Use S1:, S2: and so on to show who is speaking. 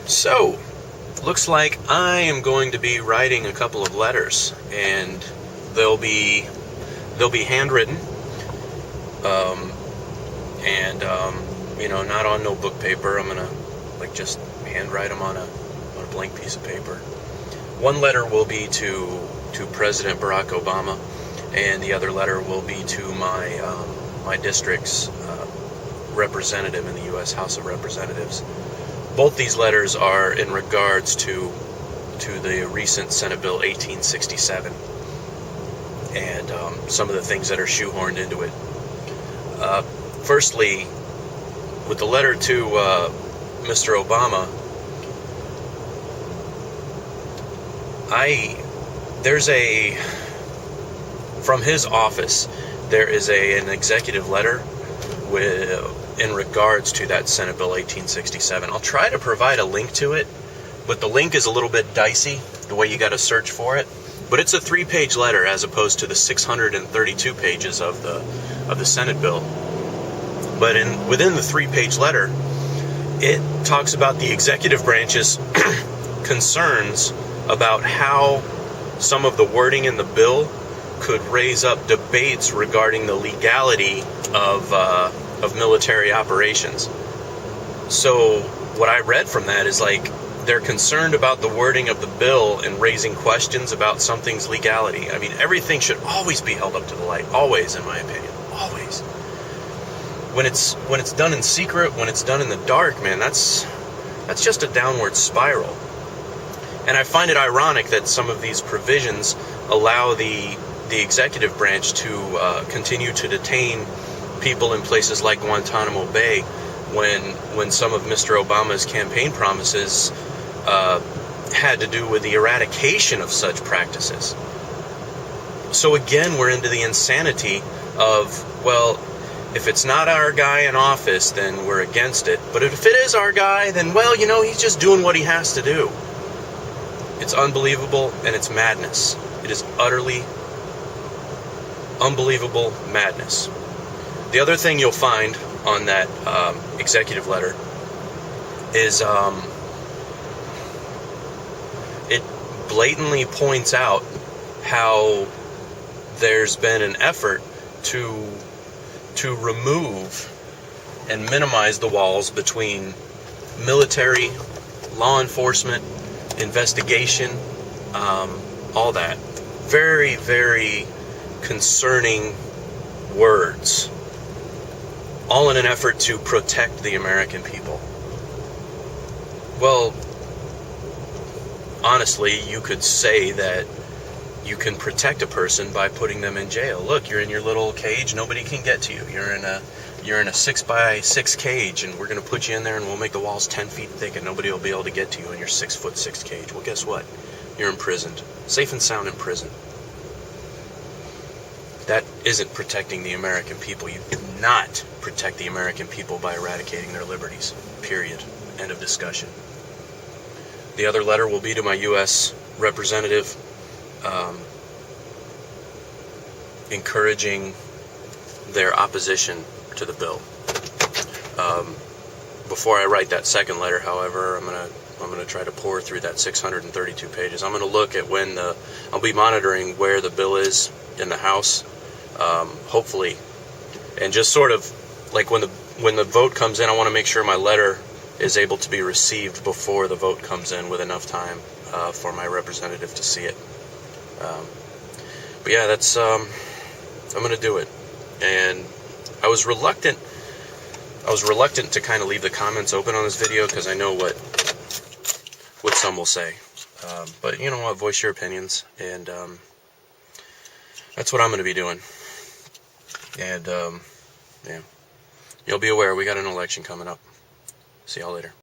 S1: So, looks like I am going to be writing a couple of letters, and they'll be handwritten, and not on notebook paper. I'm gonna just handwrite them on a blank piece of paper. One letter will be to President Barack Obama, and the other letter will be to my district's representative in the U.S. House of Representatives. Both these letters are in regards to the recent Senate Bill 1867 and some of the things that are shoehorned into it. Firstly, with the letter to Mr. Obama, from his office, there is an executive letter in regards to that Senate Bill 1867. I'll try to provide a link to it, but the link is a little bit dicey, the way you got to search for it. But it's a 3-page letter as opposed to the 632 pages of the Senate bill. But within the 3-page letter, it talks about the executive branch's concerns about how some of the wording in the bill could raise up debates regarding the legality of military operations. So what I read from that is they're concerned about the wording of the bill and raising questions about something's legality. I mean, everything should always be held up to the light. Always, in my opinion. Always. When it's done in secret, when it's done in the dark, man, that's just a downward spiral. And I find it ironic that some of these provisions allow the executive branch to continue to detain people in places like Guantanamo Bay when some of Mr. Obama's campaign promises had to do with the eradication of such practices. So again, we're into the insanity of, well, if it's not our guy in office, then we're against it. But if it is our guy, then, well, he's just doing what he has to do. It's unbelievable, and it's madness. It is utterly unbelievable madness. The other thing you'll find on that executive letter is it blatantly points out how there's been an effort to remove and minimize the walls between military, law enforcement, investigation, all that. Very, very concerning words, all in an effort to protect the American people. Well, honestly, you could say that you can protect a person by putting them in jail. Look, you're in your little cage, nobody can get to you. You're in a 6x6 cage, and we're going to put you in there, and we'll make the walls 10 feet thick, and nobody will be able to get to you in your 6'6" cage. Well, guess what? You're imprisoned. Safe and sound in prison. That isn't protecting the American people. You do not protect the American people by eradicating their liberties. Period. End of discussion. The other letter will be to my U.S. representative, encouraging their opposition to the bill. Before I write that second letter, however, I'm gonna try to pour through that 632 pages. I'm gonna look at I'll be monitoring where the bill is in the House, hopefully, and just sort of when the vote comes in, I want to make sure my letter is able to be received before the vote comes in with enough time for my representative to see it. But yeah, that's I'm gonna do it. And I was reluctant to kind of leave the comments open on this video because I know what some will say. But you know what? Voice your opinions, and that's what I'm going to be doing. And yeah, you'll be aware we got an election coming up. See y'all later.